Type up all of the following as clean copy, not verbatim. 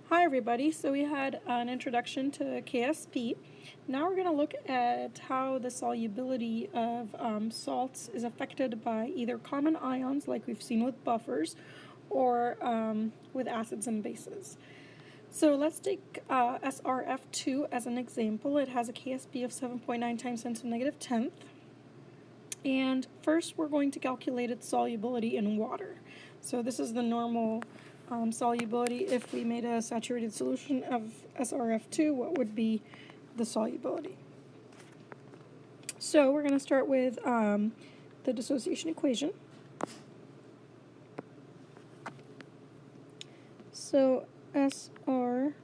Hi everybody, so we had an introduction to Ksp. Now we're going to look at how the solubility of salts is affected by either common ions like we've seen with buffers or with acids and bases. So let's take SRF2 as an example. It has a Ksp of 7.9 times 10 to the negative 10th. And first we're going to calculate its solubility in water. So this is the normal solubility. If we made a saturated solution of SRF2, what would be the solubility? So we're going to start with the dissociation equation. So SRF2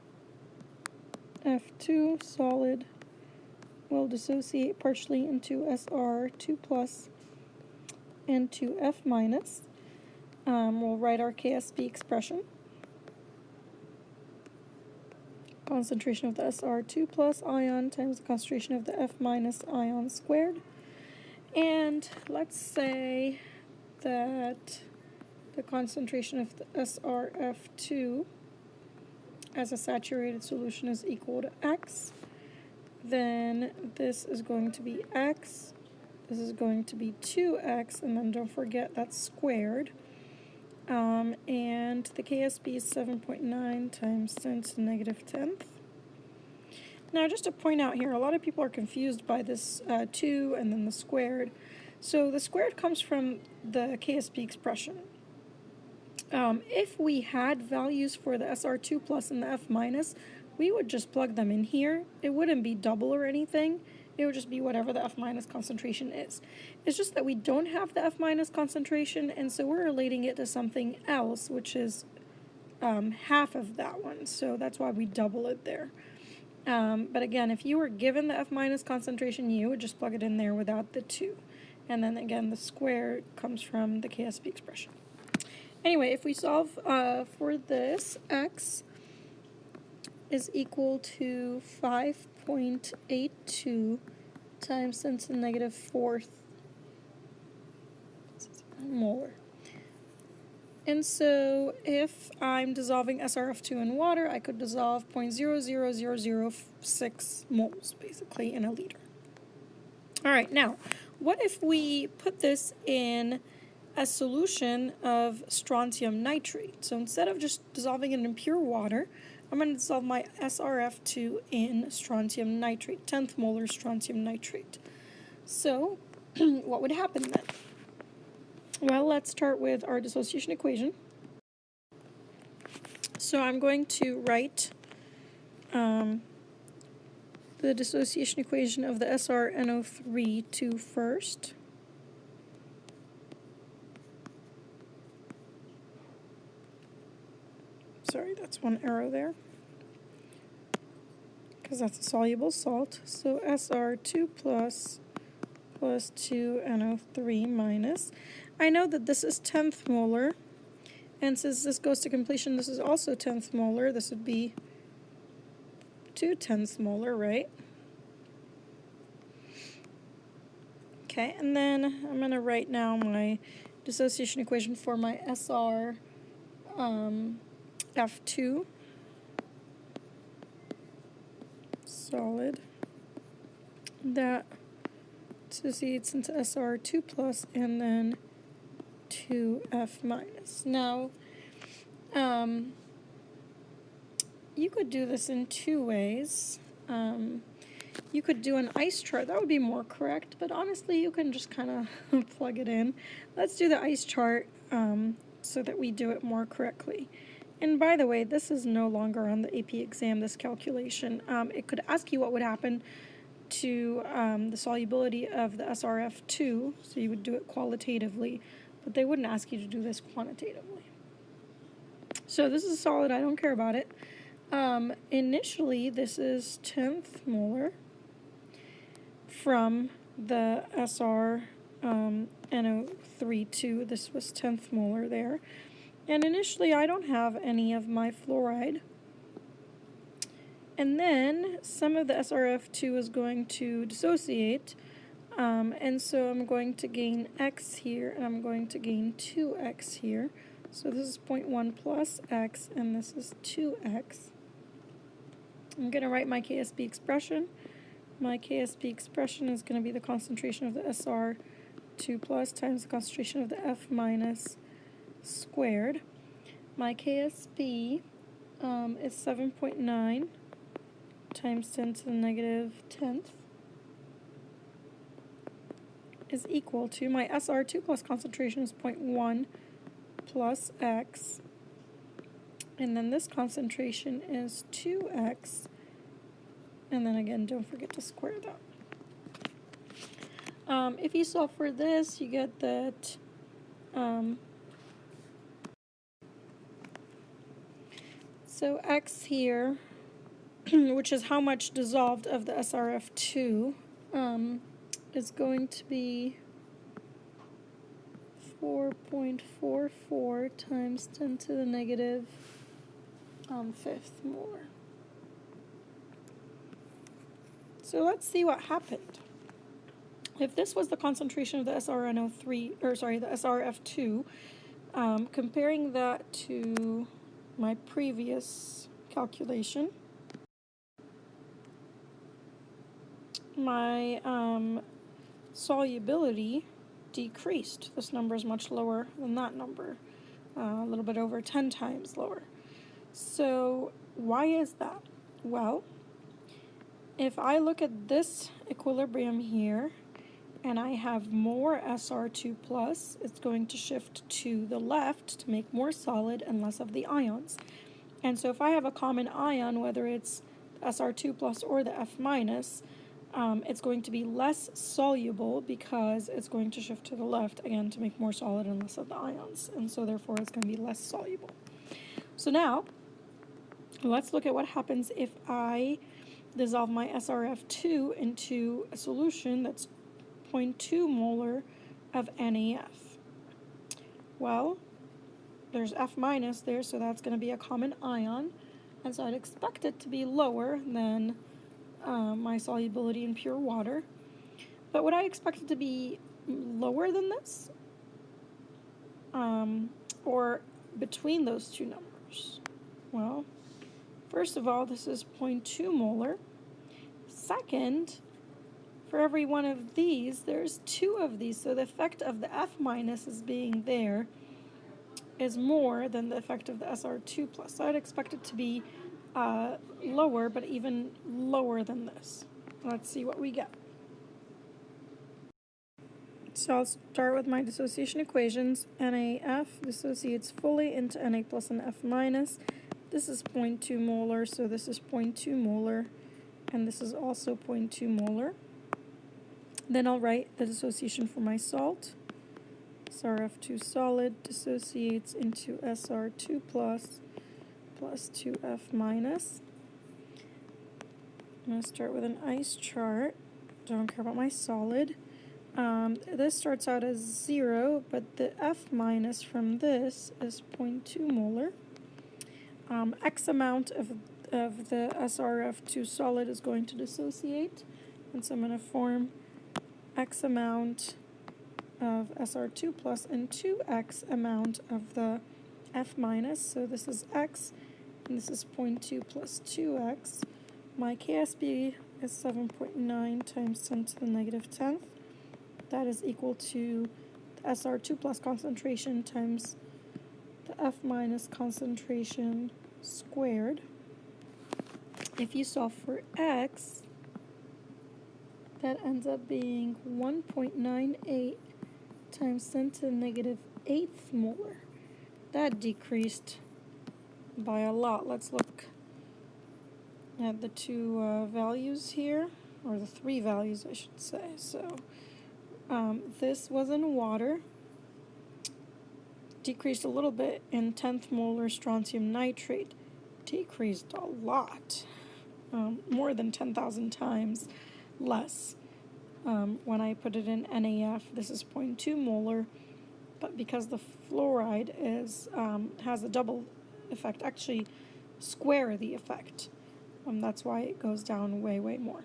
solid will dissociate partially into SR2 plus and 2F minus. We'll write our Ksb expression. Concentration of the SR2 plus ion times the concentration of the F minus ion squared. And let's say that the concentration of the SRF2 as a saturated solution is equal to X. Then this is going to be X, this is going to be 2X, and then don't forget that's squared. And the Ksb is 7.9 times 10 to the negative 10th. Now, just to point out here, a lot of people are confused by this 2 and then the squared. So the squared comes from the Ksb expression. If we had values for the SR2 plus and the F minus, we would just plug them in here. It wouldn't be double or anything. It would just be whatever the F minus concentration is. It's just that we don't have the F minus concentration, and so we're relating it to something else, which is half of that one. So that's why we double it there. But again, if you were given the F minus concentration, you would just plug it in there without the 2. And then again, the square comes from the Ksb expression. Anyway, if we solve for this, X is equal to 5.82 times 10 to the negative 4th molar. And so if I'm dissolving SRF2 in water, I could dissolve 0.00006 moles, basically, in a liter. All right, now, what if we put this in a solution of strontium nitrate? So instead of just dissolving it in pure water, I'm going to dissolve my SRF2 in strontium nitrate, 10th molar strontium nitrate. So what would happen then? Well, let's start with our dissociation equation. So I'm going to write the dissociation equation of the SrNO3 first. Sorry, that's one arrow there, because that's a soluble salt. So SR2 plus 2NO3 minus. I know that this is 10th molar, and since this goes to completion, this is also 10th molar. This would be 2/10 molar, right? Okay, and then I'm going to write now my dissociation equation for my SRF2 solid that dissociates into SR2 plus and then 2F minus. Now, you could do this in two ways. You could do an ice chart. That would be more correct, but honestly, you can just kind of plug it in. Let's do the ice chart so that we do it more correctly. And by the way, this is no longer on the AP exam, this calculation. It could ask you what would happen to the solubility of the SRF2, so you would do it qualitatively, but they wouldn't ask you to do this quantitatively. So this is solid, I don't care about it. Initially, this is 10th molar from the SrNO3 this was 10th molar there. And initially, I don't have any of my fluoride. And then some of the SRF2 is going to dissociate, and so I'm going to gain X here, and I'm going to gain 2X here. So this is 0.1 plus X, and this is 2X. I'm going to write my Ksb expression. My Ksb expression is going to be the concentration of the SR2 plus times the concentration of the F minus squared. My Ksb is 7.9 times 10 to the negative 10th is equal to, my SR2 plus concentration is 0.1 plus X, and then this concentration is 2X, and then again, don't forget to square that. If you solve for this, you get that so X here, which is how much dissolved of the SRF2, is going to be 4.44 times 10 to the negative 5th molar. So let's see what happened. If this was the concentration of the the SRF2, comparing that to my previous calculation, my solubility decreased. This number is much lower than that number, a little bit over 10 times lower. So why is that? Well, if I look at this equilibrium here and I have more SR2 plus, it's going to shift to the left to make more solid and less of the ions. And so if I have a common ion, whether it's SR2 plus or the F minus, it's going to be less soluble because it's going to shift to the left, again, to make more solid and less of the ions. And so therefore it's going to be less soluble. So now, let's look at what happens if I dissolve my SRF2 into a solution that's 0.2 molar of NaF. Well, there's F minus there, so that's going to be a common ion, and so I'd expect it to be lower than my solubility in pure water. But would I expect it to be lower than this? Or between those two numbers? Well, first of all, this is 0.2 molar. Second, for every one of these, there's 2 of these, so the effect of the F minus as being there is more than the effect of the SR2 plus. So I'd expect it to be lower, but even lower than this. Let's see what we get. So I'll start with my dissociation equations. NaF dissociates fully into Na plus and F minus. This is 0.2 molar, so this is 0.2 molar, and this is also 0.2 molar. Then I'll write the dissociation for my salt. SRF2 solid dissociates into SR2 plus 2F minus. I'm going to start with an ice chart. Don't care about my solid. This starts out as 0, but the F minus from this is 0.2 molar. X amount of the SRF2 solid is going to dissociate, and so I'm going to form X amount of SR2 plus and 2X amount of the F minus. So this is X, and this is 0.2 plus 2X. My Ksb is 7.9 times 10 to the negative 10th. That is equal to the SR2 plus concentration times the F minus concentration squared. If you solve for X, that ends up being 1.98 times 10 to the negative 8th molar. That decreased by a lot. Let's look at the 2 values here, or the 3 values, I should say. So this was in water, decreased a little bit in 10th molar strontium nitrate, decreased a lot, more than 10,000 times less. When I put it in NaF, this is 0.2 molar, but because the fluoride is has a double effect, actually square the effect, that's why it goes down way, way more.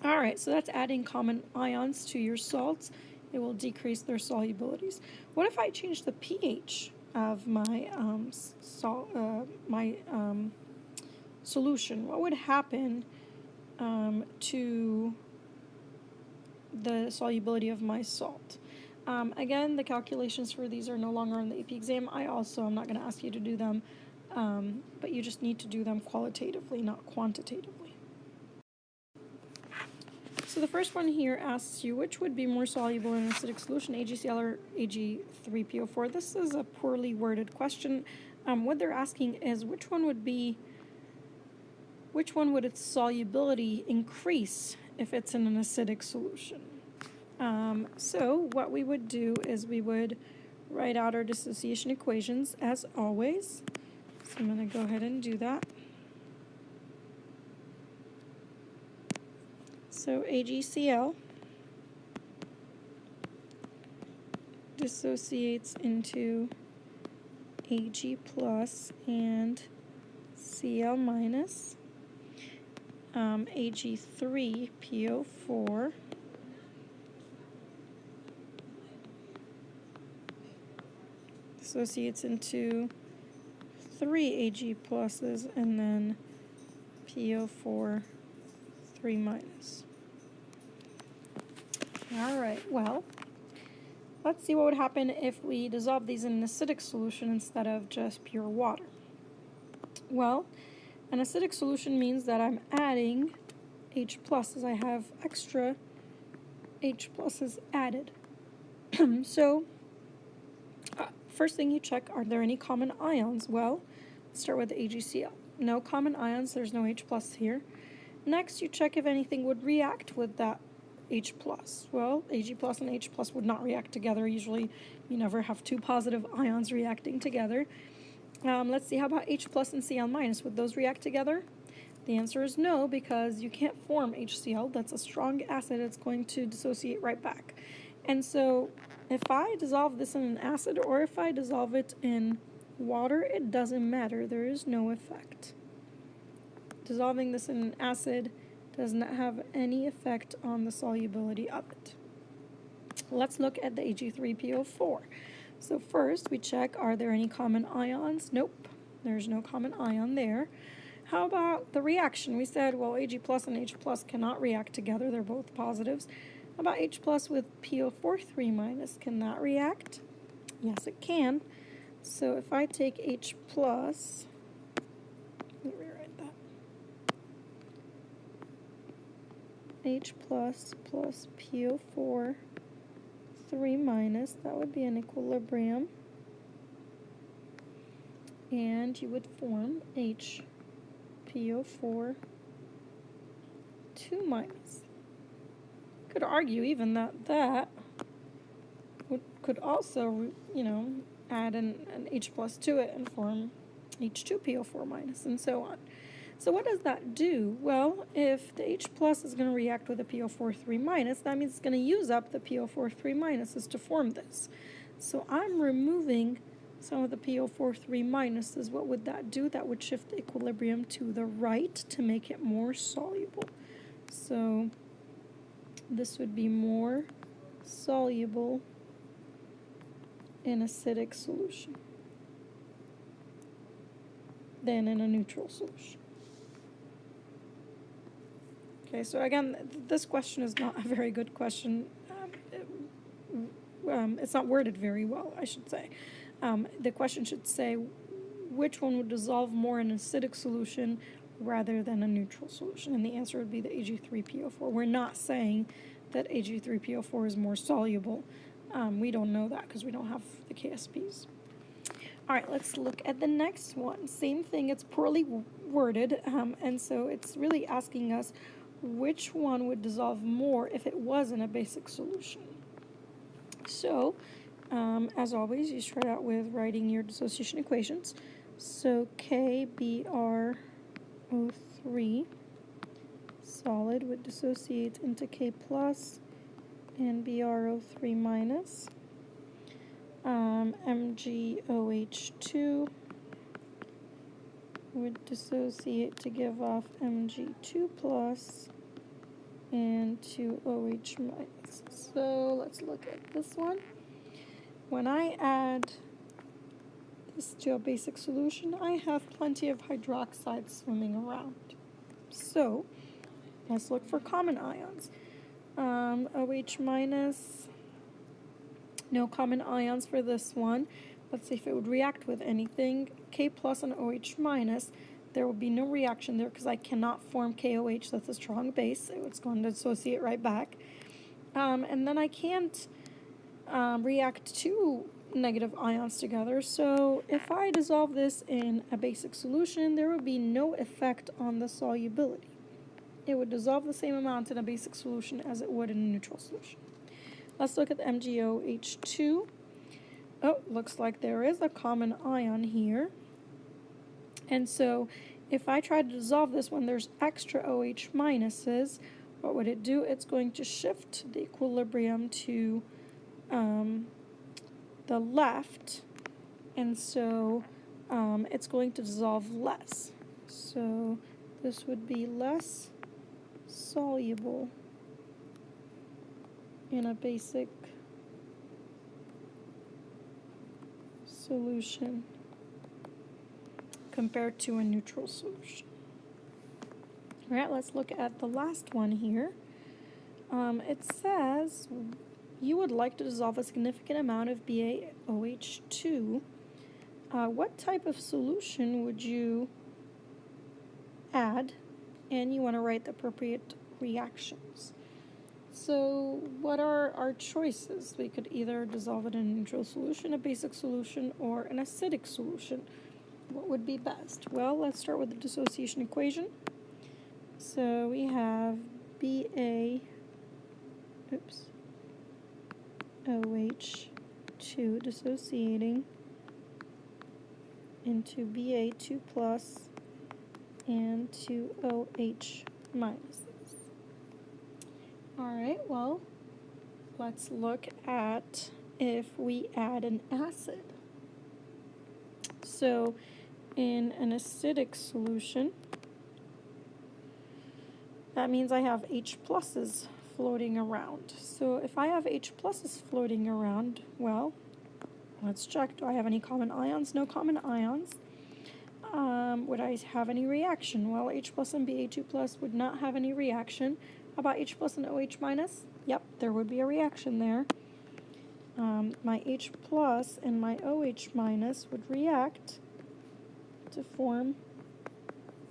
All right, so that's adding common ions to your salts. It will decrease their solubilities. What if I change the solution, what would happen to the solubility of my salt? Again, the calculations for these are no longer on the AP exam. I also am not going to ask you to do them, but you just need to do them qualitatively, not quantitatively. So the first one here asks you, which would be more soluble in an acidic solution, AgCl or Ag3PO4? This is a poorly worded question. What they're asking is which one would its solubility increase if it's in an acidic solution? So what we would do is we would write out our dissociation equations as always. So I'm going to go ahead and do that. So Agcl dissociates into Ag plus and Cl minus. Ag3PO4 dissociates into 3 Ag pluses and then PO4 3 minus. Alright, well, let's see what would happen if we dissolve these in an acidic solution instead of just pure water. Well, an acidic solution means that I'm adding H pluses. I have extra H pluses added. So, first thing you check, are there any common ions? Well, let's start with the AgCl. No common ions, there's no H plus here. Next, you check if anything would react with that H plus. Well, Ag plus and H plus would not react together. Usually, you never have two positive ions reacting together. Let's see, how about H plus and Cl minus? Would those react together? The answer is no, because you can't form HCl. That's a strong acid. It's going to dissociate right back. And so if I dissolve this in an acid or if I dissolve it in water, it doesn't matter. There is no effect. Dissolving this in an acid does not have any effect on the solubility of it. Let's look at the Ag3PO4. So first we check, are there any common ions? Nope, there's no common ion there. How about the reaction? We said, well, Ag plus and H plus cannot react together. They're both positives. How about H plus with PO4 3 minus? Can that react? Yes, it can. So if I take H plus, let me rewrite that. H plus plus PO4 3 minus, that would be an equilibrium. And you would form HPO4 2 minus. Could argue even that could also, add an H plus to it and form H2PO4 minus and so on. So what does that do? Well, if the H plus is going to react with a PO4 3 minus, that means it's going to use up the PO4 3 minuses to form this. So I'm removing some of the PO4 3 minuses. What would that do? That would shift the equilibrium to the right to make it more soluble. So this would be more soluble in acidic solution than in a neutral solution. Okay, so again, this question is not a very good question. It's not worded very well, I should say. The question should say, which one would dissolve more in an acidic solution rather than a neutral solution? And the answer would be the Ag3PO4. We're not saying that Ag3PO4 is more soluble. We don't know that because we don't have the Ksb's. All right, let's look at the next one. Same thing, it's poorly worded, and so it's really asking us which one would dissolve more if it was in a basic solution. So, as always, you start out with writing your dissociation equations. So KBrO3 solid would dissociate into K plus and BrO3 minus. MgOH2 would dissociate to give off Mg2 plus and 2OH minus. So let's look at this one. When I add this to a basic solution, I have plenty of hydroxide swimming around. So let's look for common ions. OH minus, no common ions for this one. Let's see if it would react with anything. K plus and OH minus, there will be no reaction there because I cannot form KOH. That's a strong base, so it's going to dissociate right back. And then I can't react two negative ions together, so if I dissolve this in a basic solution, there will be no effect on the solubility. It would dissolve the same amount in a basic solution as it would in a neutral solution. Let's look at the MgOH2. Oh, looks like there is a common ion here. And so if I try to dissolve this when there's extra OH minuses, what would it do? It's going to shift the equilibrium to the left, and so it's going to dissolve less. So this would be less soluble in a basic solution compared to a neutral solution. All right, let's look at the last one here. It says you would like to dissolve a significant amount of BaOH2. What type of solution would you add? And you want to write the appropriate reactions. So what are our choices? We could either dissolve it in a neutral solution, a basic solution, or an acidic solution. What would be best? Well, let's start with the dissociation equation. So we have OH2 dissociating into Ba2 plus and 2 OH minuses. All right, well, let's look at if we add an acid. So in an acidic solution, that means I have H pluses floating around. So if I have H pluses floating around, well, let's check. Do I have any common ions? No common ions. Would I have any reaction? Well, H plus and Ba2 plus would not have any reaction. How about H plus and OH minus? Yep, there would be a reaction there. My H plus and my OH minus would react to form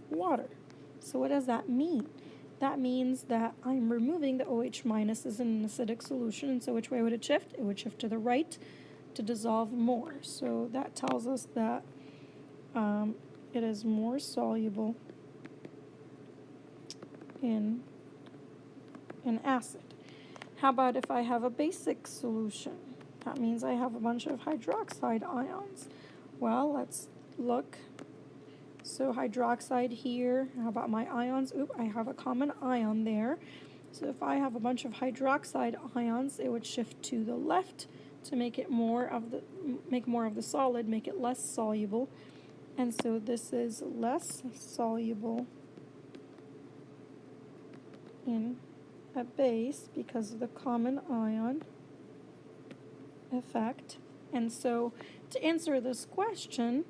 water. So what does that mean? That means that I'm removing the OH minuses in an acidic solution, and so which way would it shift? It would shift to the right to dissolve more. So that tells us that it is more soluble in an acid. How about if I have a basic solution? That means I have a bunch of hydroxide ions. Well, let's look. So hydroxide here, how about my ions? Oop, I have a common ion there. So if I have a bunch of hydroxide ions, it would shift to the left to make it more of the solid, make it less soluble. And so this is less soluble in a base because of the common ion effect. And so to answer this question,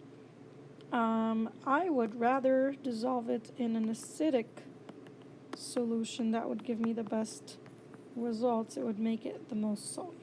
I would rather dissolve it in an acidic solution. That would give me the best results. It would make it the most soluble.